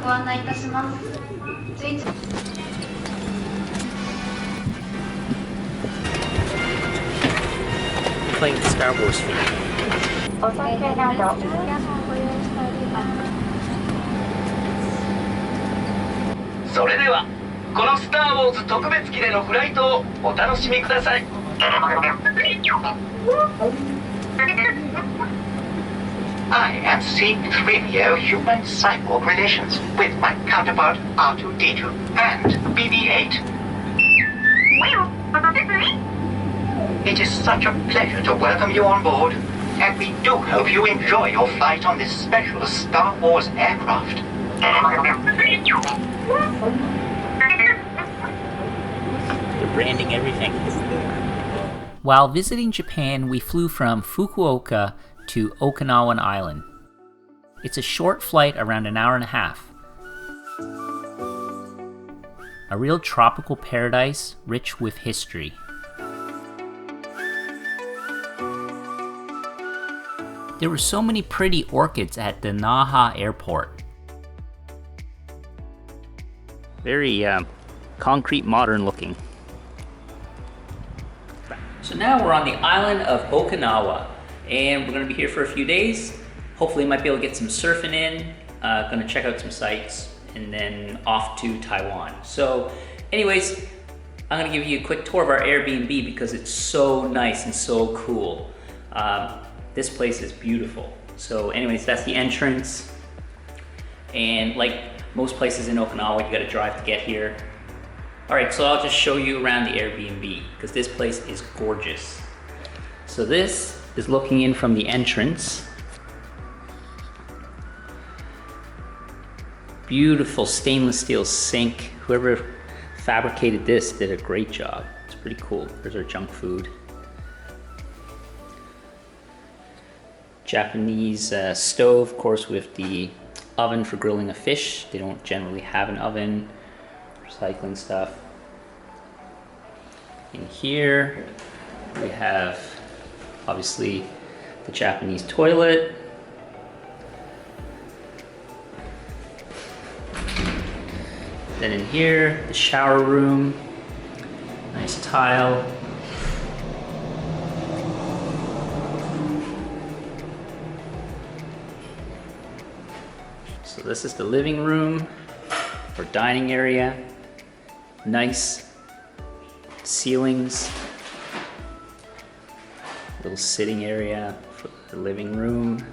ご案内いたします。Playing the Star Wars theme. お酒などご用意しております。それではこのスター・ウォーズ特別機でのフライトをお楽しみください。I am C-3PO human cyborg relations with my counterpart R2-D2 and BB-8. It is such a pleasure to welcome you on board, and we do hope you enjoy your flight on this special Star Wars aircraft. They're branding everything. While visiting Japan, we flew from Fukuoka to Okinawan Island. It's a short flight, around an hour and a half. A real tropical paradise, rich with history. There were so many pretty orchids at the Naha airport. Very concrete, modern looking. So now we're on the island of Okinawa, and we're going to be here for a few days. Hopefully might be able to get some surfing in, going to check out some sites, and then off to Taiwan. So anyways, I'm going to give you a quick tour of our Airbnb because it's so nice and so cool. This place is beautiful. So anyways, that's the entrance. And like most places in Okinawa, you got to drive to get here. All right, so I'll just show you around the Airbnb because this place is gorgeous. So this is looking in from the entrance. Beautiful stainless steel sink. Whoever fabricated this did a great job. It's pretty cool. There's our junk food. Japanese stove, of course, with the oven for grilling a fish. They don't generally have an oven. Recycling stuff. In here we have obviously the Japanese toilet. Then in here, the shower room. Nice tile. So this is the living room or dining area. Nice ceilings. Little sitting area for the living room.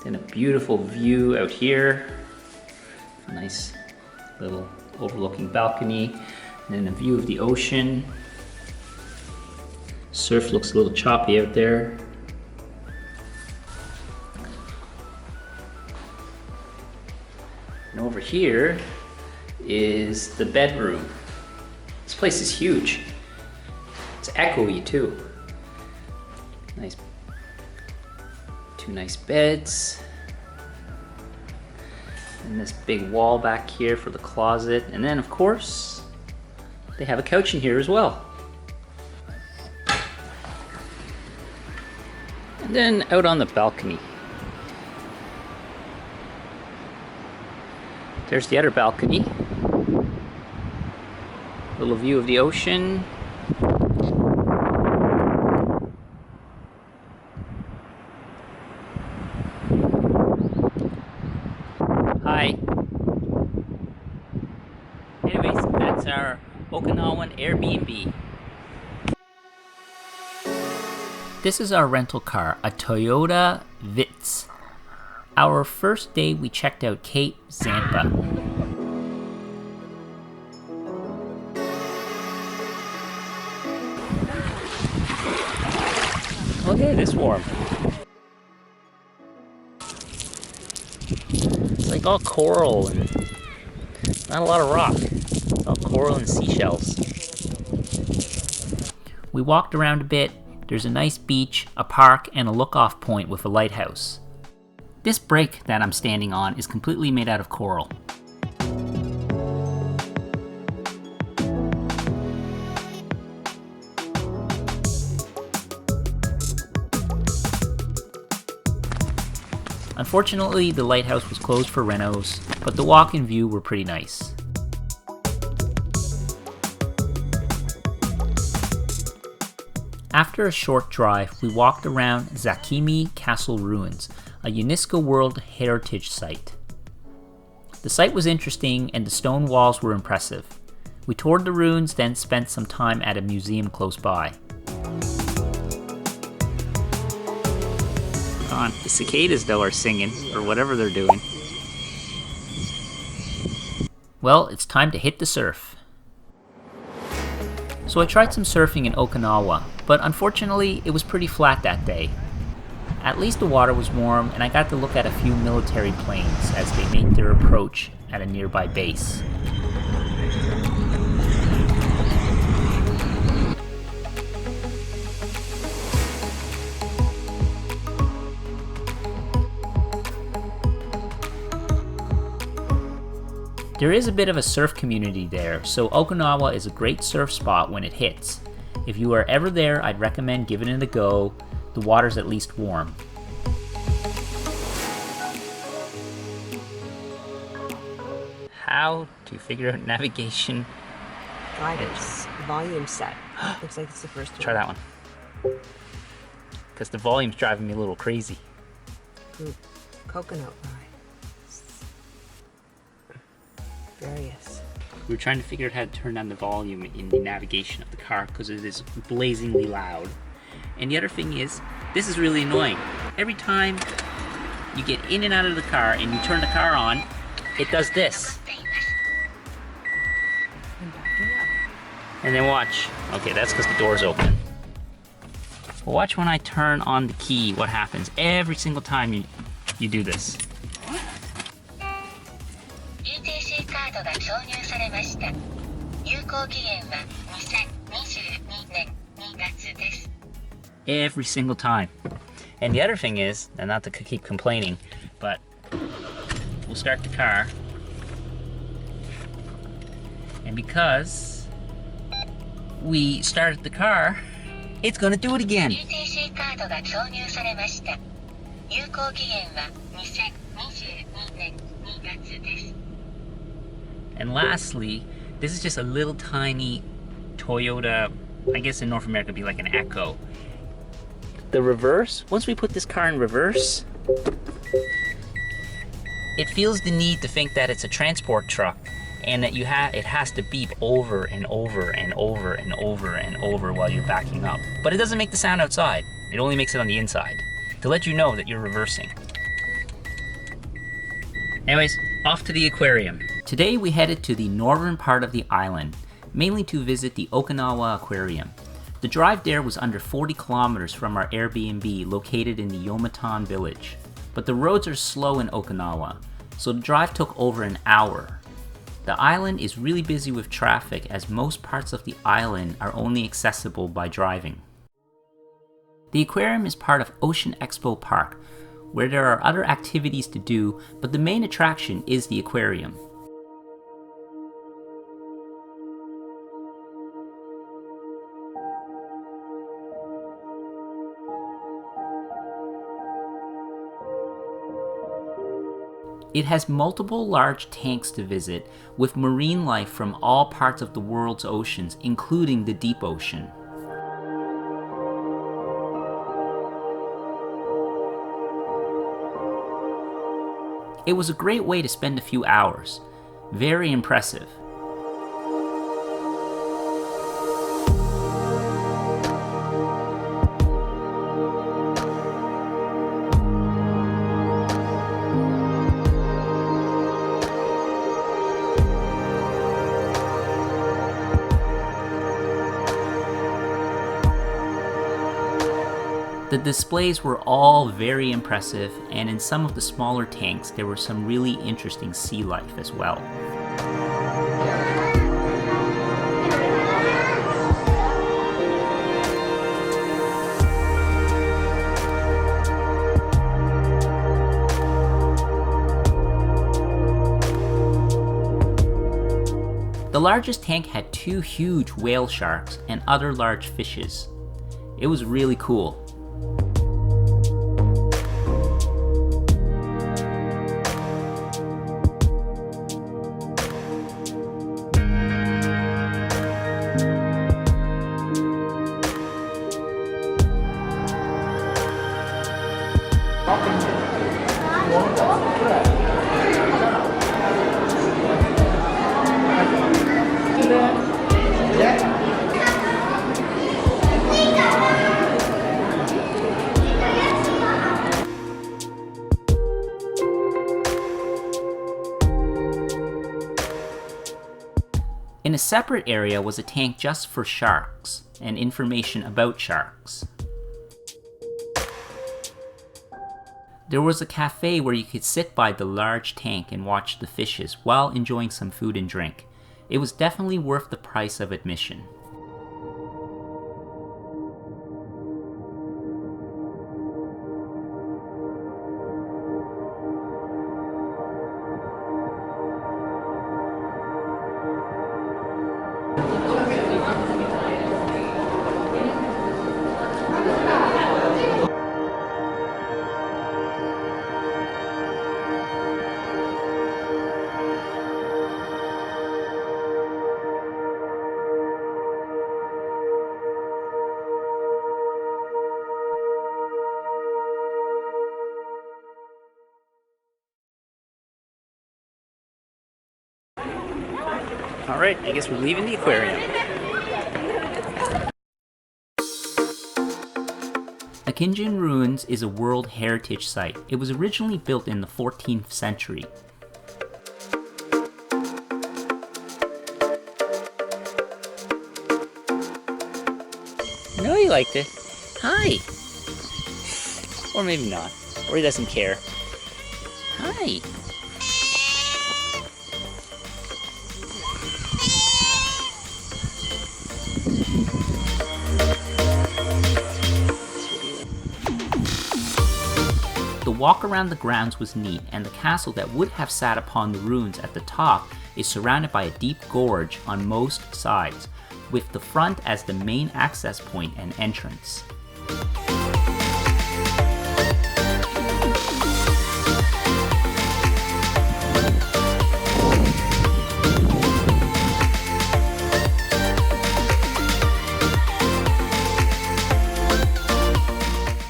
Then a beautiful view out here. A nice little overlooking balcony. And then a view of the ocean. Surf looks a little choppy out there. And over here is the bedroom. This place is huge. It's echoey too. Nice, two nice beds. And this big wall back here for the closet. And then of course, they have a couch in here as well. And then out on the balcony. There's the other balcony. Little view of the ocean. Hi. Anyways, that's our Okinawan Airbnb. This is our rental car, a Toyota Vitz. Our first day we checked out Cape Zanpa. Okay, this warm. It's like all coral and not a lot of rock. It's all coral and seashells. We walked around a bit. There's a nice beach, a park, and a look-off point with a lighthouse. This break that I'm standing on is completely made out of coral. Unfortunately, the lighthouse was closed for renos, but the walk and view were pretty nice. After a short drive, we walked around Zakimi Castle Ruins, a UNESCO World Heritage Site. The site was interesting and the stone walls were impressive. We toured the ruins, then spent some time at a museum close by. The cicadas though are singing, or whatever they're doing. Well, it's time to hit the surf. So I tried some surfing in Okinawa, but unfortunately it was pretty flat that day. At least the water was warm and I got to look at a few military planes as they made their approach at a nearby base. There is a bit of a surf community there, so Okinawa is a great surf spot when it hits. If you are ever there, I'd recommend giving it a go. The water's at least warm. How to figure out navigation. Drivers, volume set. Looks like it's the first one. Try that one. Because the volume's driving me a little crazy. Ooh, coconut rye. Various. We were trying to figure out how to turn down the volume in the navigation of the car because it is blazingly loud. And the other thing is, this is really annoying. Every time you get in and out of the car and you turn the car on, it does this. And then watch. Okay, that's because the door's open. But watch when I turn on the key, what happens. Every single time you do this. Every single time. And the other thing is, and not to keep complaining, but we'll start the car. And because we started the car, it's gonna do it again. And lastly, this is just a little tiny Toyota, I guess in North America it'd be like an Echo. The reverse, once we put this car in reverse, it feels the need to think that it's a transport truck and that it has to beep over and over and over and over and over while you're backing up. But it doesn't make the sound outside, it only makes it on the inside, to let you know that you're reversing. Anyways, off to the aquarium. Today we headed to the northern part of the island, mainly to visit the Okinawa Aquarium. The drive there was under 40 kilometers from our Airbnb located in the Yomatan village. But the roads are slow in Okinawa, so the drive took over an hour. The island is really busy with traffic as most parts of the island are only accessible by driving. The aquarium is part of Ocean Expo Park, where there are other activities to do, but the main attraction is the aquarium. It has multiple large tanks to visit, with marine life from all parts of the world's oceans, including the deep ocean. It was a great way to spend a few hours. Very impressive. The displays were all very impressive, and in some of the smaller tanks there were some really interesting sea life as well. The largest tank had 2 huge whale sharks and other large fishes. It was really cool. In a separate area was a tank just for sharks and information about sharks. There was a cafe where you could sit by the large tank and watch the fishes while enjoying some food and drink. It was definitely worth the price of admission. Alright, I guess we're leaving the aquarium. Nakijin Ruins is a World Heritage Site. It was originally built in the 14th century. I know he liked it. Hi! Or maybe not. Or he doesn't care. Hi! The walk around the grounds was neat, and the castle that would have sat upon the ruins at the top is surrounded by a deep gorge on most sides, with the front as the main access point and entrance.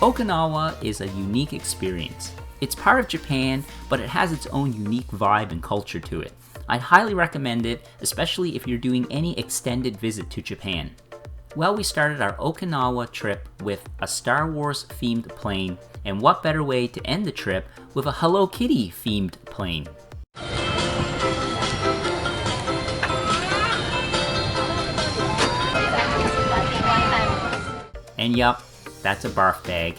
Okinawa is a unique experience. It's part of Japan, but it has its own unique vibe and culture to it. I'd highly recommend it, especially if you're doing any extended visit to Japan. Well, we started our Okinawa trip with a Star Wars themed plane, and what better way to end the trip with a Hello Kitty themed plane. And yup, that's a barf bag.